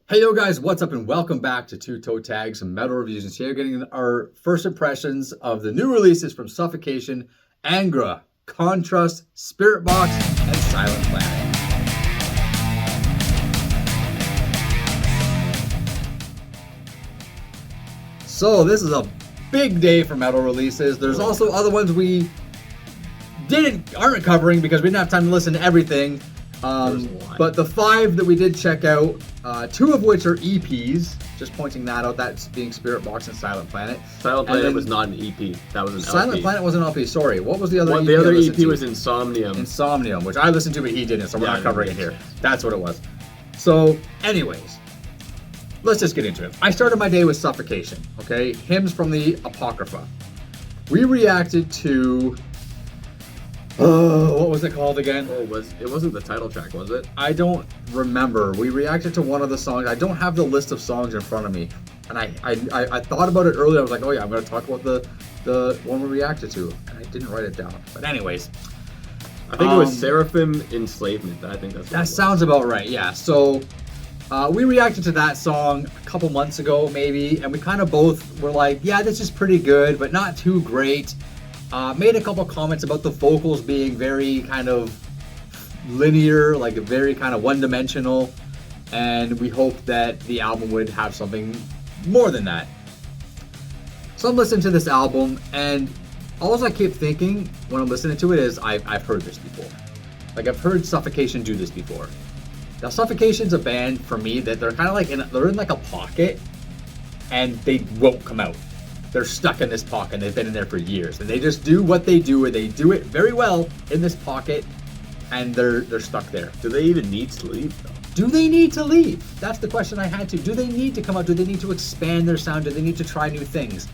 Hey yo guys, what's up and welcome back to Toe Tags Metal Reviews. And today we're getting our first impressions of the new releases from Suffocation, Angra, Kontrust, Spiritbox, and Silent Planet. So this is a big day for metal releases. There's also other ones we aren't covering because we didn't have time to listen to everything. But the 5 that we did check out, 2 of which are EPs, just pointing that out, that's being Spiritbox and Silent Planet. Silent Planet was not an EP, that was an LP. Silent Planet was an LP, sorry. What was the other EP? The other EP was Insomnium. Insomnium, which I listened to, but he didn't, so we're not covering it here. That's what it was. So, anyways, let's just get into it. I started my day with Suffocation, okay? Hymns from the Apocrypha. We reacted to... what was it called again? It wasn't the title track, was it? I don't remember. We reacted to one of the songs. I don't have the list of songs in front of me. And I thought about it earlier. I was like, oh yeah, I'm going to talk about the one we reacted to. And I didn't write it down. But anyways. I think it was Seraphim Enslavement. I think that's what that sounds about right, yeah. So we reacted to that song a couple months ago, maybe. And we kind of both were like, yeah, this is pretty good, but not too great. Made a couple comments about the vocals being very kind of linear, like very kind of one-dimensional, and we hoped that the album would have something more than that. So I'm listening to this album, and all I keep thinking when I'm listening to it is I've heard this before. Like I've heard Suffocation do this before. Now Suffocation's a band for me that they're kind of like they're in like a pocket, and they won't come out. They're stuck in this pocket and they've been in there for years, and they just do what they do, and they do it very well in this pocket, and they're stuck there. Do they even need to leave though? Do they need to leave? That's the question I had to. Do they need to come out? Do they need to expand their sound? Do they need to try new things?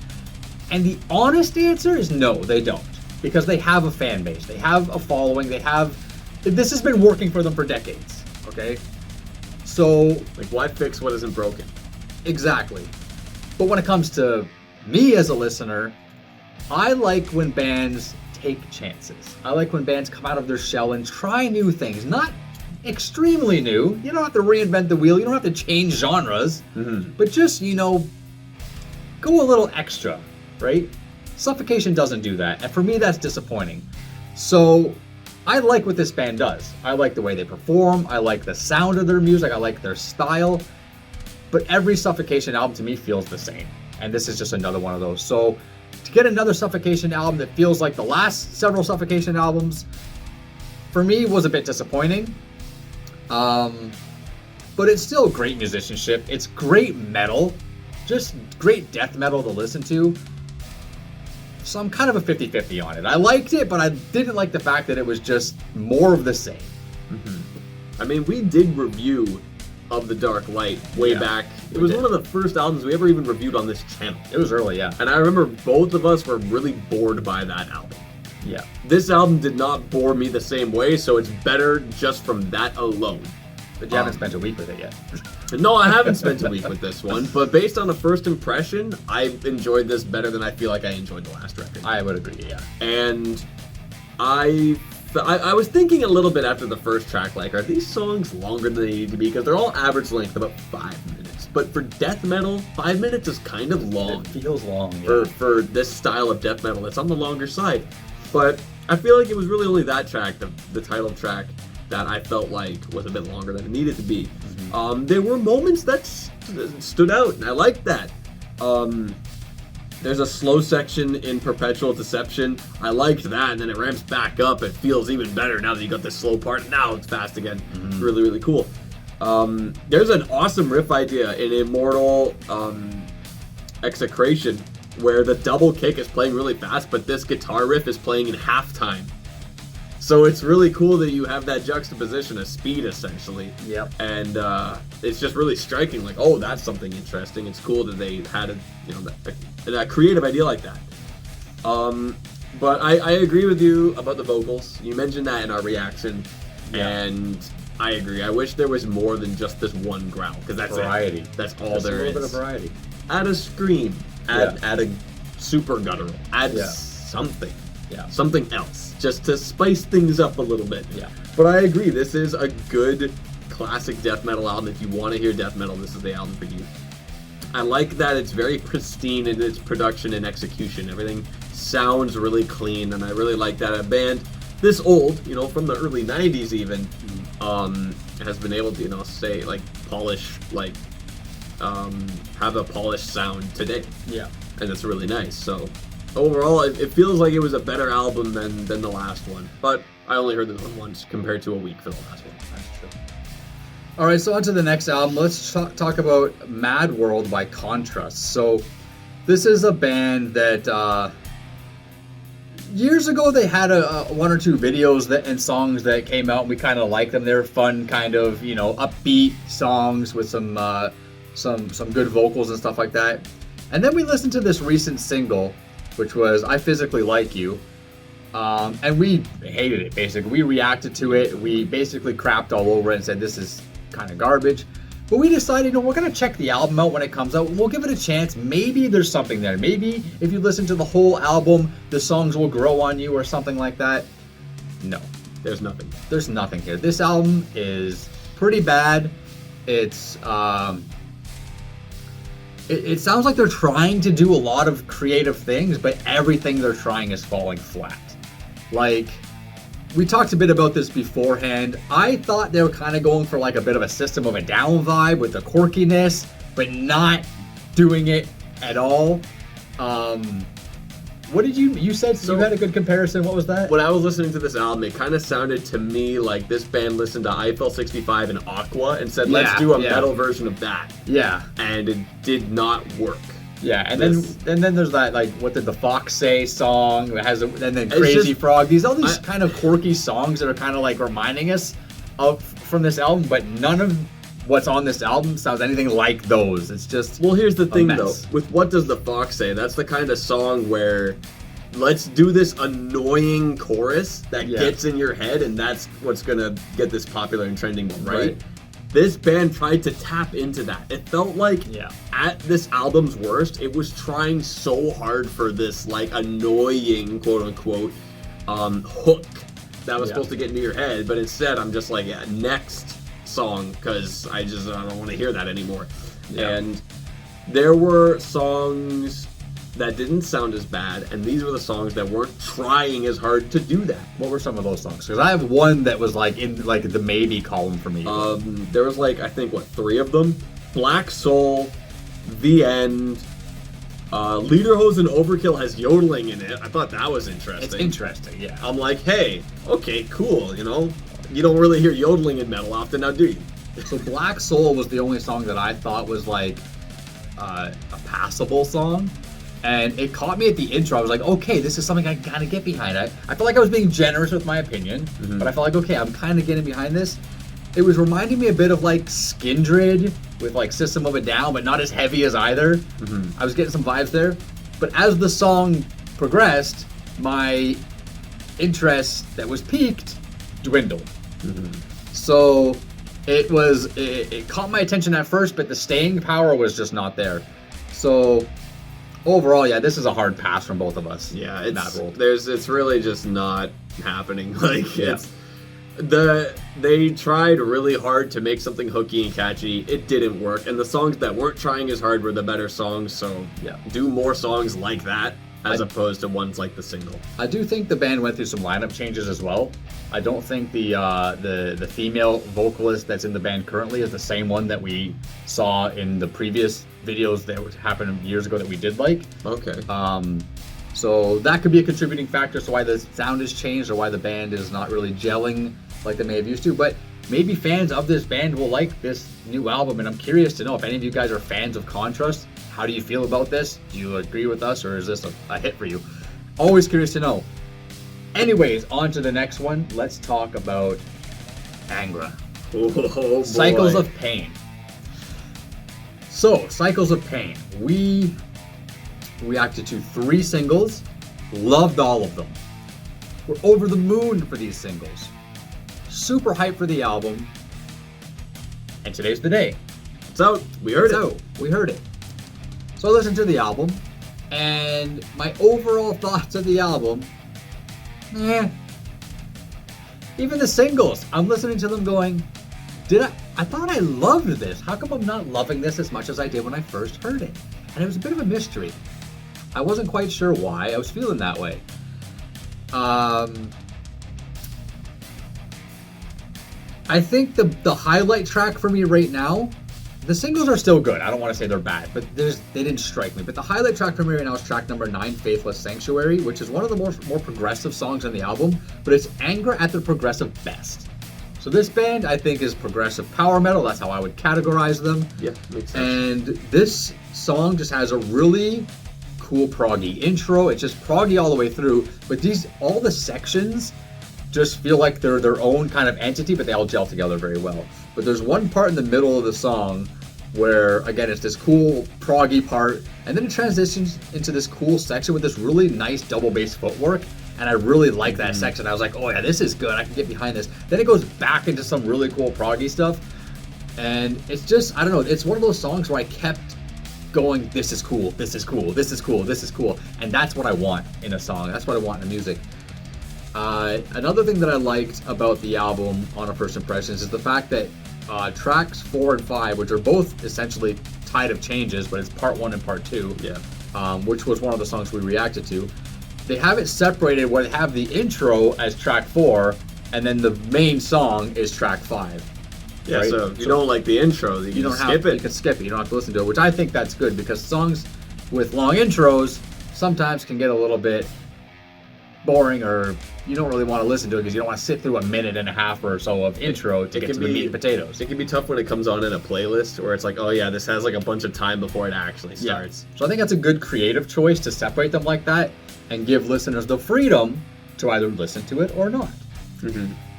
And the honest answer is no, they don't, because they have a fan base, they have a following, this has been working for them for decades. Okay, so like why fix what isn't broken? Exactly. But when it comes to me as a listener, I like when bands take chances. I like when bands come out of their shell and try new things. Not extremely new. You don't have to reinvent the wheel. You don't have to change genres. But just, go a little extra, right? Suffocation doesn't do that. And for me, that's disappointing. So I like what this band does. I like the way they perform. I like the sound of their music. I like their style. But every Suffocation album to me feels the same. And this is just another one of those. So to get another Suffocation album that feels like the last several Suffocation albums, for me was a bit disappointing. But it's still great musicianship. It's great metal. Just great death metal to listen to. So I'm kind of a 50-50 on it. I liked it, but I didn't like the fact that it was just more of the same. I mean, we did review Of the Dark Light way back. It was one of the first albums we ever even reviewed on this channel. It was early, yeah. And I remember both of us were really bored by that album. Yeah. This album did not bore me the same way, so it's better just from that alone. But you haven't spent a week with it yet. No, I haven't spent a week with this one, but based on a first impression, I enjoyed this better than I feel like I enjoyed the last record. I would agree, yeah. And I was thinking a little bit after the first track, like, are these songs longer than they need to be? Because they're all average length, about 5 minutes. But for death metal, 5 minutes is kind of long. It feels long, yeah. For this style of death metal, it's on the longer side. But I feel like it was really only that track, the title track, that I felt like was a bit longer than it needed to be. There were moments that stood out, and I liked that. There's a slow section in Perpetual Deception. I liked that, and then it ramps back up. It feels even better now that you got this slow part. Now it's fast again. Really, really cool. There's an awesome riff idea in Immortal Execration where the double kick is playing really fast, but this guitar riff is playing in halftime. So it's really cool that you have that juxtaposition of speed, essentially. Yep. And it's just really striking. Like, oh, that's something interesting. It's cool that they had a creative idea like that. But I agree with you about the vocals. You mentioned that in our reaction, and I agree. I wish there was more than just this one growl, because that's variety. That's all there is. A little bit of variety. Add a scream. Add a super guttural. Add something. Yeah. Something else, just to spice things up a little bit. Yeah. But I agree, this is a good classic death metal album. If you want to hear death metal, this is the album for you. I like that it's very pristine in its production and execution. Everything sounds really clean, and I really like that a band this old, from the early 90s even, has been able to, say, like, polish, like, have a polished sound today. Yeah. And it's really nice. So overall, it feels like it was a better album than the last one. But I only heard this one once compared to a week for the last one. That's true. All right, so on to the next album. Let's talk about Mad World by Kontrust. So this is a band that years ago they had one or two videos and songs that came out, and we kind of liked them. They're fun, kind of upbeat songs with some good vocals and stuff like that. And then we listened to this recent single, which was I Physically Like You. And we hated it, basically. We reacted to it. We basically crapped all over it and said this is kind of garbage. But we decided, we're going to check the album out when it comes out. We'll give it a chance. Maybe there's something there. Maybe if you listen to the whole album, the songs will grow on you or something like that. No. There's nothing. There's nothing here. This album is pretty bad. It's... It sounds like they're trying to do a lot of creative things, but everything they're trying is falling flat. Like, we talked a bit about this beforehand. I thought they were kind of going for like a bit of a System of a Down vibe with the quirkiness, but not doing it at all. What did you said you had a good comparison. What was that? When I was listening to this album, it kind of sounded to me like this band listened to Eiffel 65 and Aqua and said, let's do a metal version of that. Yeah. And it did not work. Yeah, and then there's that, like, what did the Fox Say song, and then Crazy Frog. All these kind of quirky songs that are kind of like reminding us of from this album, but none of what's on this album sounds anything like those. It's just Well, here's the thing, though. With What Does the Fox Say? That's the kind of song where let's do this annoying chorus that gets in your head, and that's what's going to get this popular and trending, right? This band tried to tap into that. It felt like at this album's worst, it was trying so hard for this like annoying quote-unquote hook that was supposed to get into your head, but instead I'm just like, next song, because I don't want to hear that anymore. And there were songs that didn't sound as bad, and these were the songs that weren't trying as hard to do that. What were some of those songs? Because I have one that was like in like the maybe column for me. There was like, I think, 3 of them? Black Soul, The End, Lederhosen and Overkill has yodeling in it. I thought that was interesting. It's interesting, yeah. I'm like, hey, okay, cool, you don't really hear yodeling in metal often now, do you? So Black Soul was the only song that I thought was like a passable song. And it caught me at the intro. I was like, okay, this is something I can kind of get behind. I felt like I was being generous with my opinion, but I felt like, okay, I'm kind of getting behind this. It was reminding me a bit of like Skindred with like System of a Down, but not as heavy as either. I was getting some vibes there. But as the song progressed, my interest that was peaked dwindled. So it caught my attention at first, but the staying power was just not there. So overall, this is a hard pass from both of us. Yeah, it's really just not happening. Like they tried really hard to make something hooky and catchy. It didn't work, and the songs that weren't trying as hard were the better songs. So do more songs like that as opposed to ones like the single. I do think the band went through some lineup changes as well. I don't think the female vocalist that's in the band currently is the same one that we saw in the previous videos that happened years ago that we did like. Okay. So that could be a contributing factor to why the sound has changed or why the band is not really gelling like they may have used to. But maybe fans of this band will like this new album, and I'm curious to know if any of you guys are fans of Contrust. How do you feel about this? Do you agree with us, or is this a hit for you? Always curious to know. Anyways, on to the next one. Let's talk about Angra. Oh, Cycles of Pain. So, Cycles of Pain. We reacted to 3 singles. Loved all of them. We're over the moon for these singles. Super hyped for the album. And today's the day. It's out. We heard it. We heard it. So I listened to the album, and my overall thoughts of the album, even the singles, I'm listening to them going, I thought I loved this. How come I'm not loving this as much as I did when I first heard it? And it was a bit of a mystery. I wasn't quite sure why I was feeling that way. I think the highlight track for me right now, the singles are still good. I don't want to say they're bad, but they didn't strike me. But the highlight track for me right now is track number 9, Faithless Sanctuary, which is one of the more progressive songs on the album, but it's Angra at their progressive best. So this band, I think, is progressive power metal. That's how I would categorize them. Yeah, makes sense. And this song just has a really cool proggy intro. It's just proggy all the way through, but all the sections just feel like they're their own kind of entity, but they all gel together very well. But there's one part in the middle of the song where, again, it's this cool proggy part, and then it transitions into this cool section with this really nice double bass footwork, and I really like that section. I was like, oh yeah, this is good, I can get behind this. Then it goes back into some really cool proggy stuff, and it's just, I don't know, it's one of those songs where I kept going, this is cool, this is cool, this is cool, this is cool, and that's what I want in a song, that's what I want in music. Another thing that I liked about the album on a first impressions is the fact that tracks 4 and 5, which are both essentially Tide of Changes, but it's part 1 and part 2, which was one of the songs we reacted to, they have it separated where they have the intro as track 4, and then the main song is track 5. Yeah, right? so if you don't like the intro, you don't skip it. You can skip it. You don't have to listen to it, which I think that's good because songs with long intros sometimes can get a little bit boring, or you don't really want to listen to it because you don't want to sit through a minute and a half or so of intro to get to the meat and potatoes. It can be tough when it comes on in a playlist where it's like, oh yeah, this has like a bunch of time before it actually starts. So I think that's a good creative choice to separate them like that and give listeners the freedom to either listen to it or not.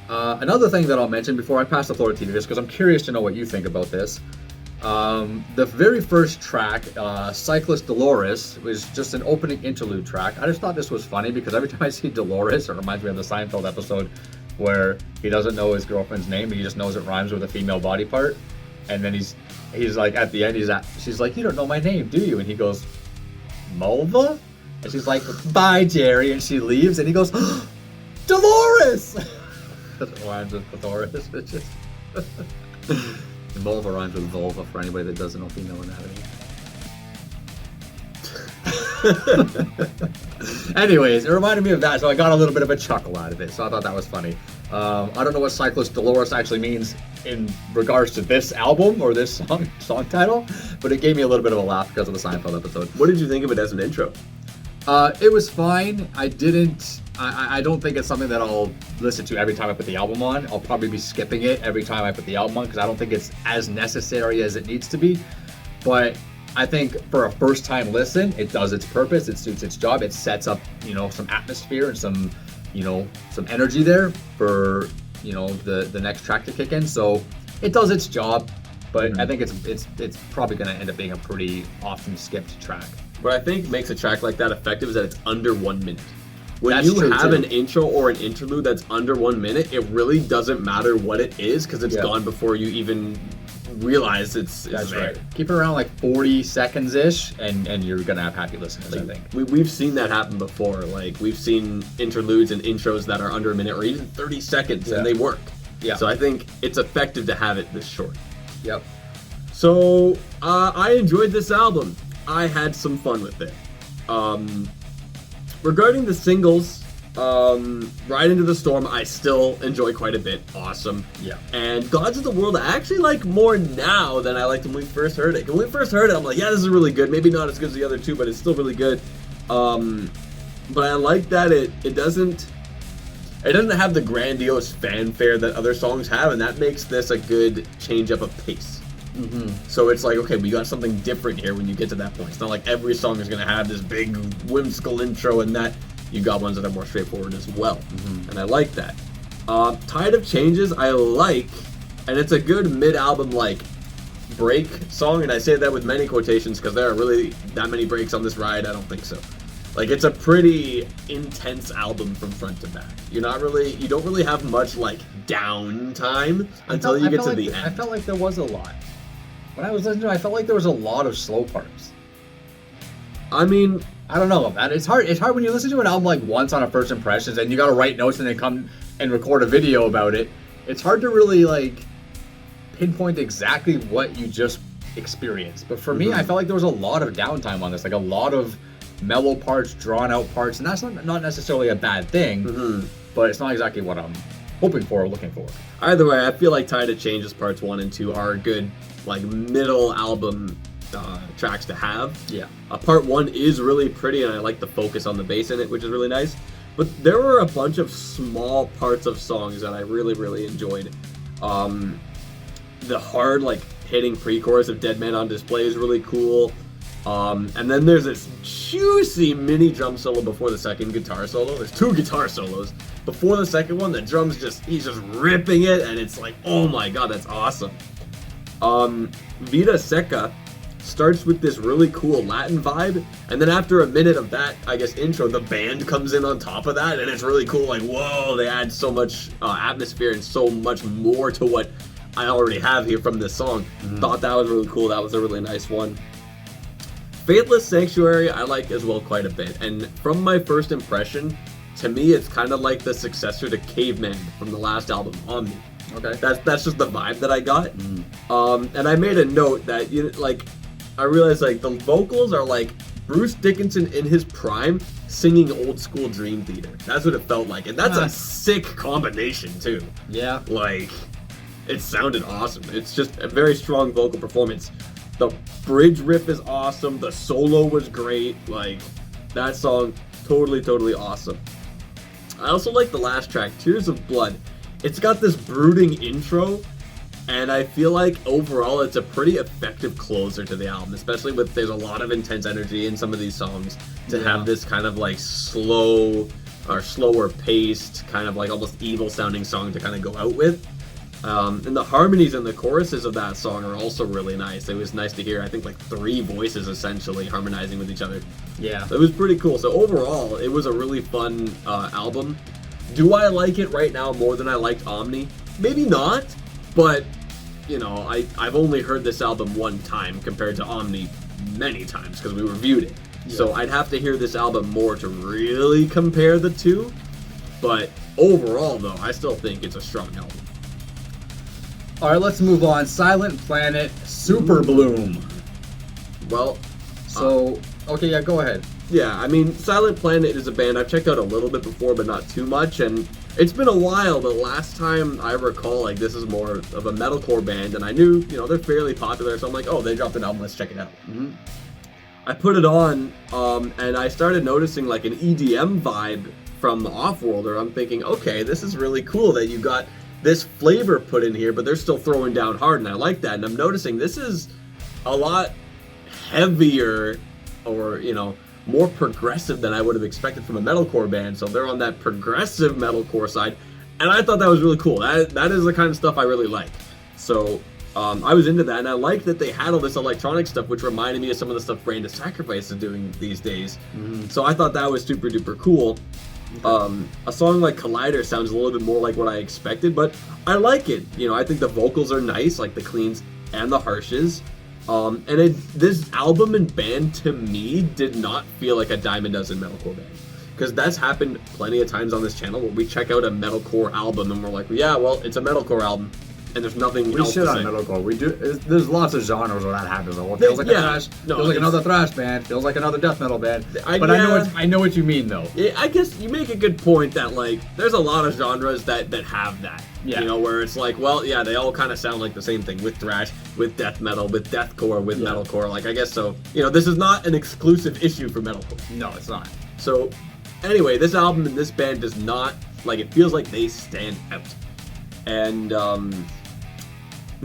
Another thing that I'll mention before I pass the floor to you, just because I'm curious to know what you think about this. The very first track, Cyclist Dolores, was just an opening interlude track. I just thought this was funny because every time I see Dolores, it reminds me of the Seinfeld episode where he doesn't know his girlfriend's name, but he just knows it rhymes with a female body part. And then he's like, at the end, she's like, you don't know my name, do you? And he goes, Mulva? And she's like, bye, Jerry. And she leaves, and he goes, Dolores! It rhymes with clitoris. It's just... Vulva rhymes with vulva for anybody that doesn't know female anatomy. Anyways, it reminded me of that, so I got a little bit of a chuckle out of it, so I thought that was funny. I don't know what Cyclist Dolores actually means in regards to this album or this song title, but it gave me a little bit of a laugh because of the Seinfeld episode. What did you think of it as an intro? It was fine. I don't think it's something that I'll listen to every time I put the album on. I'll probably be skipping it every time I put the album on because I don't think it's as necessary as it needs to be. But I think for a first time listen, it does its purpose. It suits its job. It sets up, some atmosphere and some energy there for, the next track to kick in. So it does its job, but I think it's probably going to end up being a pretty often skipped track. What I think makes a track like that effective is that it's under 1 minute. When That's you true, have too. an intro or an interlude that's under 1 minute, it really doesn't matter what it is because it's gone before you even realize it's That's there. right. Keep it around like 40 seconds-ish, and you're going to have happy listeners, I think. We've seen that happen before. Like, we've seen interludes and intros that are under a minute or even 30 seconds, and they work. Yeah. So I think it's effective to have it this short. Yep. So, I enjoyed this album. I had some fun with it. Regarding the singles, Ride Into the Storm, I still enjoy quite a bit. Awesome. Yeah. And Gods of the World, I actually like more now than I liked when we first heard it. When we first heard it, I'm like, yeah, this is really good. Maybe not as good as the other two, but it's still really good. But I like that it doesn't have the grandiose fanfare that other songs have, and that makes this a good change up of pace. So it's like, okay, we got something different here when you get to that point. It's not like every song is going to have this big whimsical intro and that. You got ones that are more straightforward as well. And I like that. Tide of Changes, I like, and it's a good mid-album break song, and I say that with many quotations because there are really that many breaks on this ride. I don't think so. It's a pretty intense album from front to back. You don't really have much downtime until you get to the end. I felt like there was a lot. When I was listening to it, I felt like there was a lot of slow parts. I mean, I don't know, man. It's hard when you listen to an album once on a first impressions and you gotta write notes and then come and record a video about it. It's hard to really pinpoint exactly what you just experienced. But for me, I felt like there was a lot of downtime on this, like a lot of mellow parts, drawn out parts, and that's not necessarily a bad thing, but it's not exactly what I'm hoping for or looking for. Either way, I feel like Tide of Changes Parts 1 and 2 are good, like, middle album tracks to have. Yeah. Part 1 is really pretty, and I like the focus on the bass in it, which is really nice. But there were a bunch of small parts of songs that I really, really enjoyed. The hard, like, hitting pre-chorus of Dead Man on Display is really cool. And then there's this juicy mini drum solo before the second guitar solo. There's 2 guitar solos. Before the second one, the drums he's just ripping it, and it's like, oh my god, that's awesome. Vida Seca starts with this really cool Latin vibe, and then after a minute of that, I guess, intro, the band comes in on top of that, and it's really cool. Like, whoa, they add so much atmosphere and so much more to what I already have here from this song. Thought that was really cool. That was a really nice one. Faithless Sanctuary I like as well quite a bit, and from my first impression, to me it's kind of like the successor to Caveman from the last album, Omni. Okay. That's just the vibe that I got. And I made a note that, I realized, like, the vocals are like Bruce Dickinson in his prime singing old school Dream Theater. That's what it felt like, and that's a sick combination too. Yeah. Like, it sounded awesome. It's just a very strong vocal performance. The bridge riff is awesome. The solo was great. Like, that song, totally awesome. I also like the last track, Tears of Blood. It's got this brooding intro, and I feel like overall it's a pretty effective closer to the album, especially there's a lot of intense energy in some of these songs. To have this kind of like slower paced, kind of like almost evil sounding song to kind of go out with. And the harmonies and the choruses of that song are also really nice. It was nice to hear, I think, like 3 voices essentially harmonizing with each other. Yeah. It was pretty cool. So overall, it was a really fun album. Do I like it right now more than I liked Omni? Maybe not, but, I've only heard this album one time compared to Omni many times because we reviewed it. Yeah. So I'd have to hear this album more to really compare the two. But overall, though, I still think it's a strong album. All right, let's move on. Silent Planet, Superbloom. Well, okay, yeah, go ahead. Yeah, I mean, Silent Planet is a band I've checked out a little bit before, but not too much, and it's been a while. The last time I recall, like, this is more of a metalcore band, and I knew, they're fairly popular, so I'm like, oh, they dropped an album, let's check it out. I put it on, and I started noticing, like, an EDM vibe from the Offworlder. I'm thinking, okay, this is really cool that you got this flavor put in here, but they're still throwing down hard, and I like that. And I'm noticing this is a lot heavier, or more progressive than I would have expected from a metalcore band. So they're on that progressive metalcore side, and I thought that was really cool. That is the kind of stuff I really like. So I was into that, and I like that they had all this electronic stuff, which reminded me of some of the stuff Brand of Sacrifice is doing these days. So I thought that was super duper cool. A song like Collider sounds a little bit more like what I expected, but I like it. I think the vocals are nice, like the cleans and the harshes. And this album and band to me did not feel like a dime a dozen metalcore band, because that's happened plenty of times on this channel where we check out a metalcore album and we're like, yeah, well, it's a metalcore album, and there's nothing else to say. We shit on metalcore. We do. There's lots of genres where that happens. It feels like a thrash. Feels like another thrash band. Feels like another death metal band. I know what you mean, though. Yeah, I guess you make a good point that, like, there's a lot of genres that have that. Yeah. Where it's like, well, yeah, they all kind of sound like the same thing, with thrash, with death metal, with deathcore, with metalcore. Like, I guess so. This is not an exclusive issue for metalcore. No, it's not. So, anyway, this album and this band does not, like, it feels like they stand out. And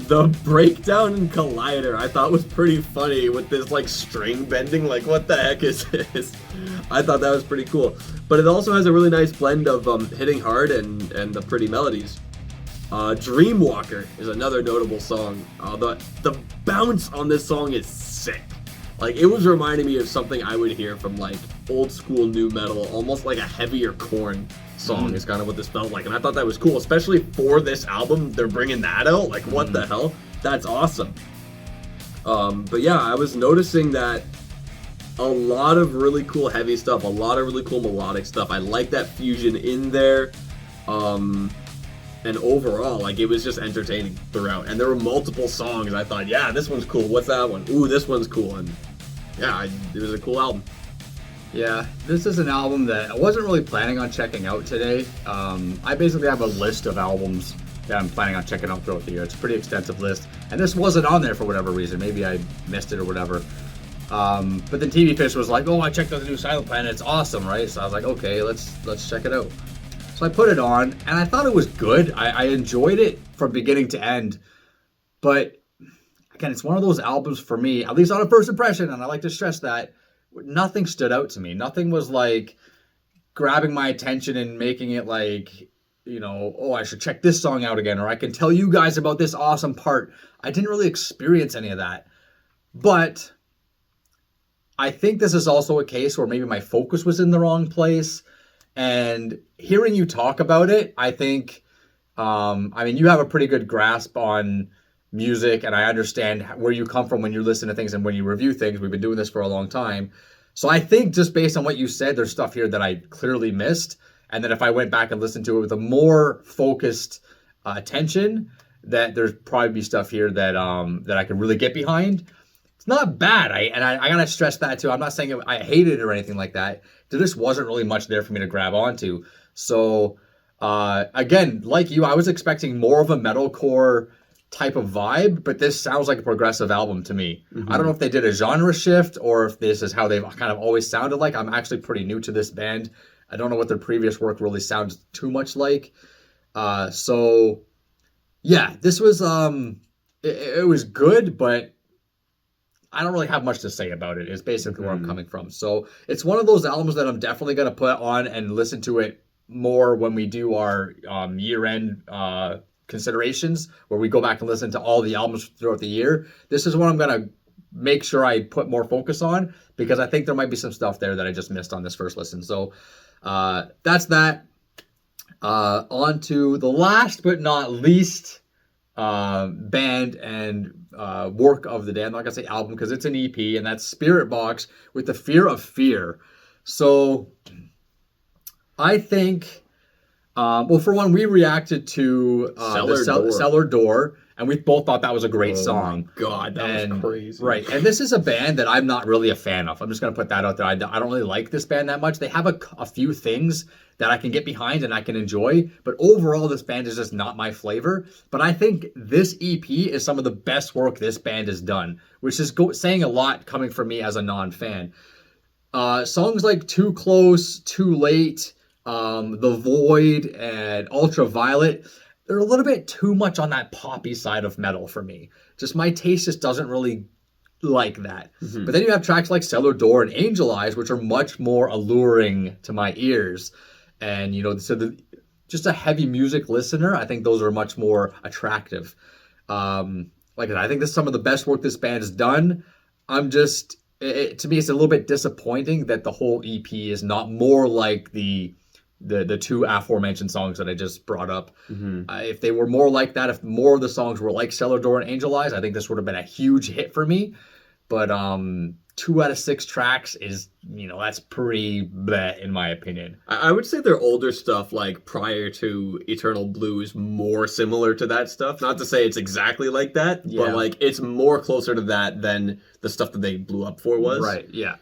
the breakdown in Collider I thought was pretty funny with this, like, string bending. Like, what the heck is this? I thought that was pretty cool. But it also has a really nice blend of hitting hard and the pretty melodies. Dreamwalker is another notable song. The bounce on this song is sick. Like, it was reminding me of something I would hear from, like, old school new metal, almost like a heavier Korn song is kind of what this felt like, and I thought that was cool, especially for this album. They're bringing that out, like, what the hell? That's awesome. But yeah, I was noticing that a lot of really cool heavy stuff, a lot of really cool melodic stuff. I like that fusion in there. And overall, like, it was just entertaining throughout. And there were multiple songs I thought, yeah, this one's cool. What's that one? Ooh, this one's cool. And yeah, it was a cool album. Yeah, this is an album that I wasn't really planning on checking out today. I basically have a list of albums that I'm planning on checking out throughout the year. It's a pretty extensive list, and this wasn't on there for whatever reason. Maybe I missed it or whatever. But then TV Fish was like, "Oh, I checked out the new Silent Planet. It's awesome, right?" So I was like, "Okay, let's check it out." So I put it on, and I thought it was good. I enjoyed it from beginning to end, but again, it's one of those albums for me, at least on a first impression, and I like to stress that. Nothing stood out to me. Nothing was like grabbing my attention and making it like, oh, I should check this song out again, or I can tell you guys about this awesome part. I didn't really experience any of that. But I think this is also a case where maybe my focus was in the wrong place. And hearing you talk about it, I think, you have a pretty good grasp on music, and I understand where you come from when you listen to things and when you review things. We've been doing this for a long time. So I think just based on what you said, there's stuff here that I clearly missed. And that if I went back and listened to it with a more focused attention, that there's probably be stuff here that I can really get behind. It's not bad. I gotta stress that too. I'm not saying I hated it or anything like that. There just wasn't really much there for me to grab onto. So again, like you, I was expecting more of a metalcore type of vibe, but this sounds like a progressive album to me. I don't know if they did a genre shift or if this is how they've kind of always sounded like. I'm actually pretty new to this band. I don't know what their previous work really sounds too much like. So yeah, this was it was good, but I don't really have much to say about it. Is basically where I'm coming from. So it's one of those albums that I'm definitely going to put on and listen to it more when we do our year-end considerations, where we go back and listen to all the albums throughout the year. This is one I'm going to make sure I put more focus on, because I think there might be some stuff there that I just missed on this first listen. So that's that. On to the last but not least band and work of the day. I'm not going to say album because it's an EP, and that's Spiritbox with The Fear of Fear. So I think... well, for one, we reacted to Cellar Door, and we both thought that was a great song. Oh my God, that was crazy. Right, and this is a band that I'm not really a fan of. I'm just going to put that out there. I don't really like this band that much. They have a few things that I can get behind and I can enjoy, but overall, this band is just not my flavor. But I think this EP is some of the best work this band has done, which is saying a lot coming from me as a non-fan. Songs like Too Close, Too Late... The Void and Ultraviolet, they're a little bit too much on that poppy side of metal for me. Just my taste just doesn't really like that. But then you have tracks like Cellar Door and Angel Eyes, which are much more alluring to my ears. And, just a heavy music listener, I think those are much more attractive. Like I think this is some of the best work this band has done. To me, it's a little bit disappointing that the whole EP is not more like the two aforementioned songs that I just brought up. If they were more like that, if more of the songs were like Cellar Door and Angel Eyes, I think this would have been a huge hit for me. But 2 out of 6 tracks is, that's pretty bleh in my opinion. I would say their older stuff, like prior to Eternal Blue, is more similar to that stuff. Not to say it's exactly like that, but like it's more closer to that than the stuff that they blew up for was. Right, yeah.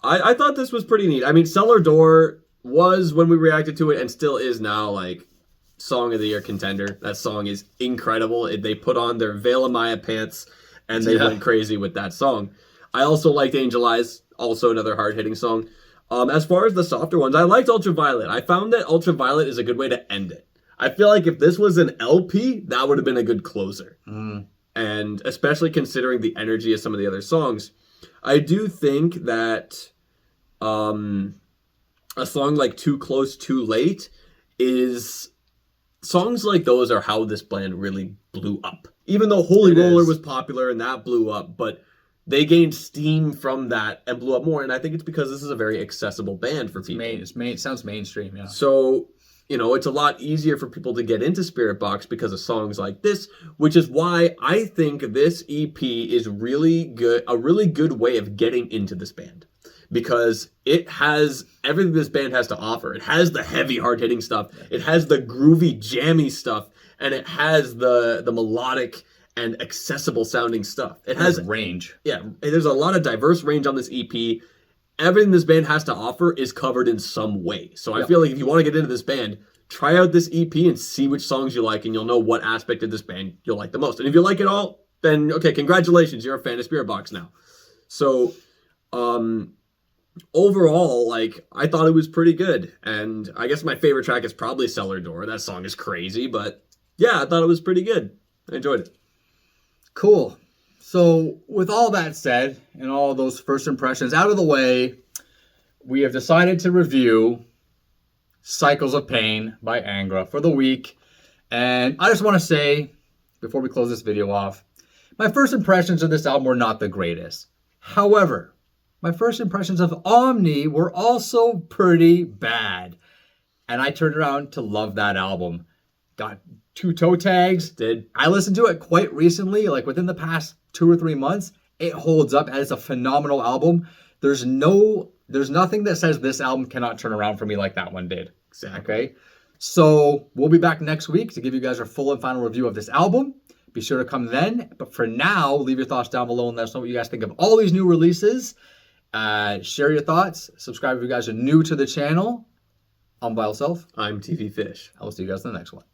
I thought this was pretty neat. I mean, Cellar Door was, when we reacted to it, and still is now, like, Song of the Year contender. That song is incredible. They put on their Veil of Maya pants, and they went crazy with that song. I also liked Angel Eyes, also another hard-hitting song. As far as the softer ones, I liked Ultraviolet. I found that Ultraviolet is a good way to end it. I feel like if this was an LP, that would have been a good closer. And especially considering the energy of some of the other songs, I do think that a song like Too Close, Too Late is... Songs like those are how this band really blew up. Even though Holy Roller was popular and that blew up, but they gained steam from that and blew up more. And I think it's because this is a very accessible band for people. It sounds mainstream, yeah. So, it's a lot easier for people to get into Spiritbox because of songs like this, which is why I think this EP is really good, a really good way of getting into this band. because it has everything this band has to offer. It has the heavy, hard-hitting stuff. It has the groovy, jammy stuff, and it has the melodic and accessible sounding stuff. It has range. Yeah, there's a lot of diverse range on this EP. Everything this band has to offer is covered in some way. So I feel like if you want to get into this band, try out this EP and see which songs you like, and you'll know what aspect of this band you'll like the most. And if you like it all, then okay, congratulations, you're a fan of Spiritbox now. So overall, like, I thought it was pretty good. And I guess my favorite track is probably Cellar Door. That song is crazy, but yeah, I thought it was pretty good. I enjoyed it. Cool. So with all that said, and all those first impressions out of the way, we have decided to review Cycles of Pain by Angra for the week. And I just want to say, before we close this video off, my first impressions of this album were not the greatest. However, my first impressions of Omni were also pretty bad. And I turned around to love that album. Got 2 toe tags. I listened to it quite recently, like within the past 2 or 3 months. It holds up as a phenomenal album. There's nothing that says this album cannot turn around for me like that one did. Exactly. Okay? So we'll be back next week to give you guys our full and final review of this album. Be sure to come then. But for now, leave your thoughts down below and let us know what you guys think of all these new releases. Share your thoughts. Subscribe if you guys are new to the channel. I'm Vile Self. I'm TV Fish. I will see you guys in the next one.